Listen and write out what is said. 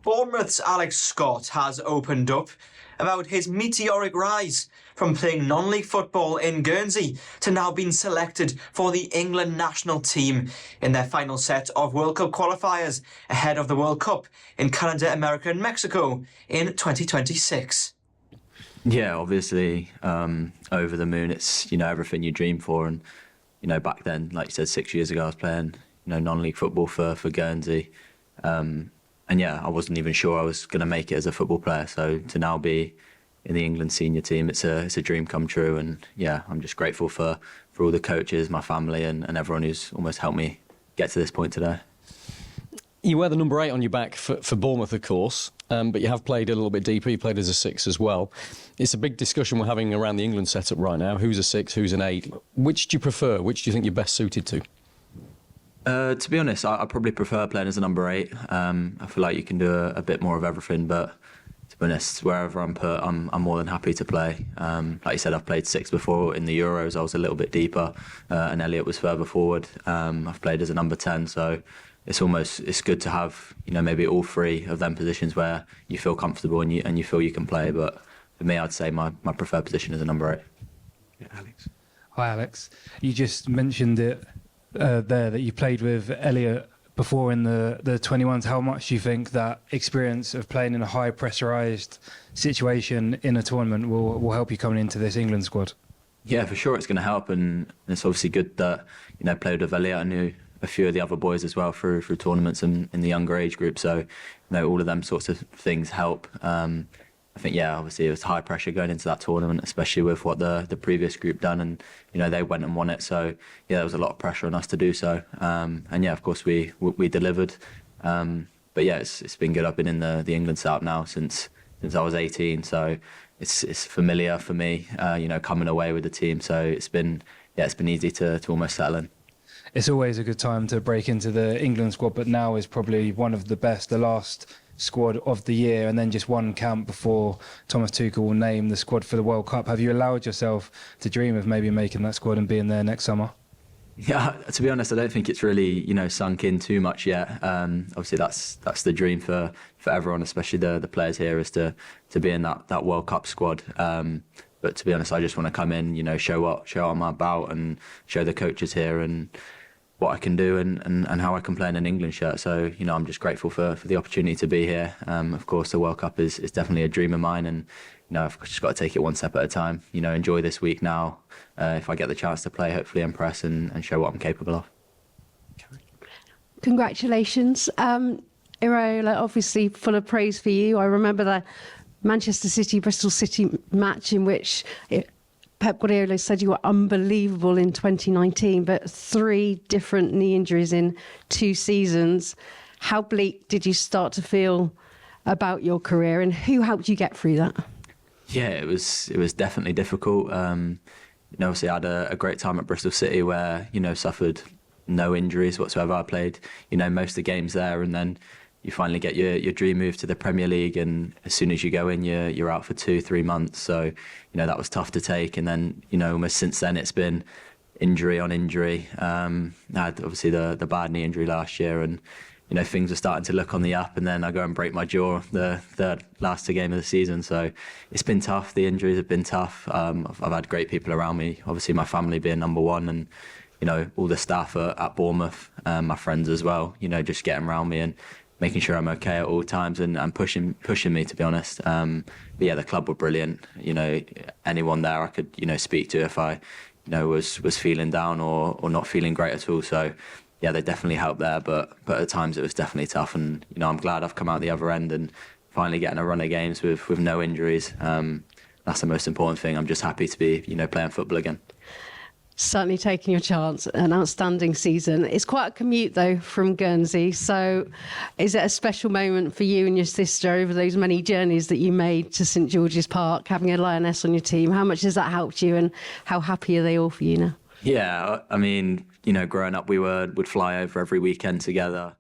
Bournemouth's Alex Scott has opened up about his meteoric rise from playing non-league football in Guernsey to now being selected for the England national team in their final set of World Cup qualifiers ahead of the World Cup in Canada, America and Mexico in 2026. Yeah, obviously, over the moon. It's, everything you dream for. And, back then, like you said, 6 years ago, I was playing, non-league football for Guernsey. And yeah, I wasn't even sure I was going to make it as a football player. So to now be in the England senior team, it's a dream come true. And yeah, I'm just grateful for all the coaches, my family and everyone who's almost helped me get to this point today. You wear the number 8 on your back for Bournemouth, of course, but you have played a little bit deeper. You played as a 6 as well. It's a big discussion we're having around the England setup right now. Who's a 6, who's an 8? Which do you prefer? Which do you think you're best suited to? To be honest, I probably prefer playing as a number 8. I feel like you can do a bit more of everything, but to be honest, wherever I'm put, I'm more than happy to play. Like you said, I've played 6 before in the Euros. I was a little bit deeper, and Elliot was further forward. I've played as a number 10, so it's good to have maybe all 3 of them positions where you feel comfortable and you feel you can play. But for me, I'd say my preferred position is a number 8. Yeah, Alex. Hi, Alex. You just mentioned it there that you played with Elliot before in the 21s. How much do you think that experience of playing in a high pressurised situation in a tournament will help you coming into this England squad? Yeah, for sure it's going to help, and it's obviously good that played with Elliot. I knew a few of the other boys as well through tournaments and in the younger age group, so all of them sorts of things help. I think, yeah, obviously it was high pressure going into that tournament, especially with what the previous group done, and they went and won it. So yeah, there was a lot of pressure on us to do so. And yeah, of course we delivered. But yeah, it's been good. I've been in the England setup now since I was 18, so it's familiar for me. Coming away with the team, so it's been easy to almost settle in. It's always a good time to break into the England squad, but now is probably one of the best. The last squad of the year, and then just one camp before Thomas Tuchel will name the squad for the World Cup. Have you allowed yourself to dream of maybe making that squad and being there next summer? Yeah, to be honest, I don't think it's really sunk in too much yet. Obviously, that's the dream for everyone, especially the players here, is to be in that World Cup squad. But to be honest, I just want to come in, show what I'm about, and show the coaches here and what I can do and how I can play in an England shirt. So, I'm just grateful for the opportunity to be here. Of course, the World Cup is definitely a dream of mine, and I've just got to take it one step at a time. Enjoy this week now. If I get the chance to play, hopefully impress and show what I'm capable of. Congratulations. Iraola, obviously full of praise for you. I remember the Manchester City-Bristol City match in which Pep Guardiola said you were unbelievable in 2019, but 3 different knee injuries in 2 seasons. How bleak did you start to feel about your career, and who helped you get through that? Yeah, it was definitely difficult. Obviously I had a great time at Bristol City where, suffered no injuries whatsoever. I played, most of the games there, and then you finally get your dream move to the Premier League, and as soon as you go in, you're out for 2-3 months. So, that was tough to take. And then, almost since then, it's been injury on injury. I had obviously the bad knee injury last year, and things are starting to look on the up. And then I go and break my jaw the last 2 games of the season. So it's been tough. The injuries have been tough. I've had great people around me. Obviously, my family being number one, and all the staff at Bournemouth, my friends as well. Just getting around me and making sure I'm okay at all times and pushing me, to be honest. But yeah, the club were brilliant. Anyone there I could speak to if I was feeling down or not feeling great at all. So yeah, they definitely helped there. But at times it was definitely tough. And I'm glad I've come out the other end and finally getting a run of games with no injuries. That's the most important thing. I'm just happy to be playing football again. Certainly taking your chance. An outstanding season. It's quite a commute, though, from Guernsey. So is it a special moment for you and your sister over those many journeys that you made to St George's Park, having a Lioness on your team? How much has that helped you, and how happy are they all for you now? Yeah, I mean, growing up, we would fly over every weekend together.